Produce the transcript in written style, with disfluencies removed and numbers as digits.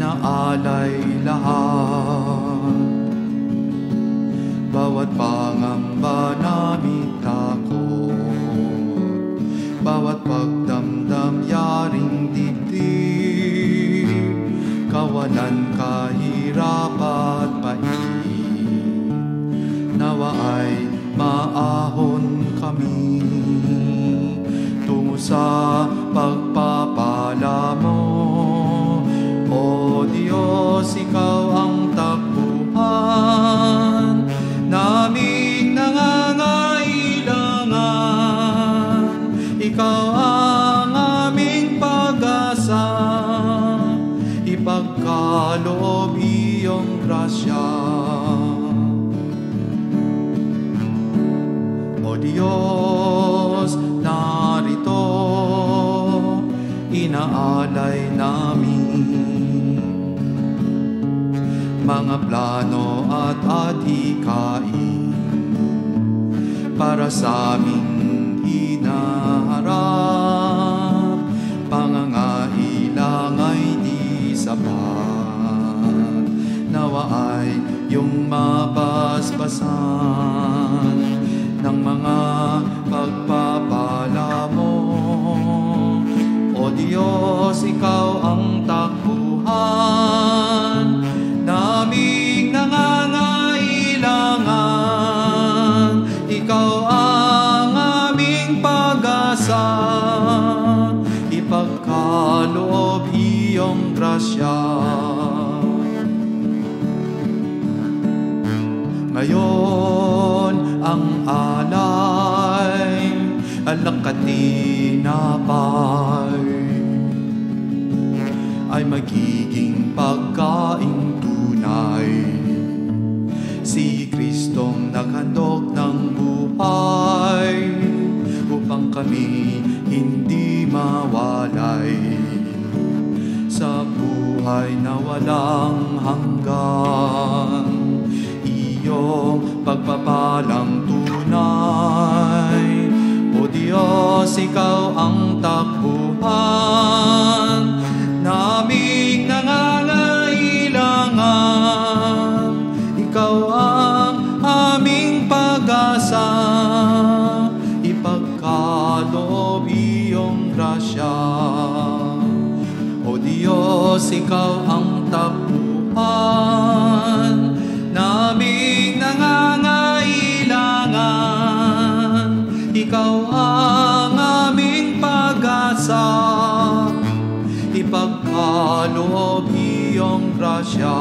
inaalay lahat. Bawat pangamba namin takot, bawat pagdamdam yaring dibdib, kawalan, kahirap at pait, nawa ay maahon kami tungo sa pagpapala mo. O Diyos, Ikaw ang takbuhan naming nangangailangan. Ikaw ang aming pag-asa, ipagkaloob iyong grasya. O Diyos, narito inaalay namin mga plano at adhikain para sa aming hinaharap. Pangangailang ay di sapat, nawa ay iyong mabasbasan ng mga pagpapala mo. O Diyos, Ikaw ang takbuhan naming nangangailangan. Ikaw ang aming pag-asa, ipagkaloob iyong grasya. Ngayon ang alay, alak at tinapay ay magiging pagkaing tunay. Si Kristong naghandog ng buhay upang kami hindi mawalay sa buhay na walang hanggan. Iyong pagpapalang tunay, O Diyos, Ikaw ang takbuhan naming nangangailangan. Ikaw ang aming pag-asa, ipagkaloob iyong grasya. O Diyos, Ikaw ang takbuhan naming nangangailangan. Ikaw ang aming pag-asa, ipagkaloob iyong grasya.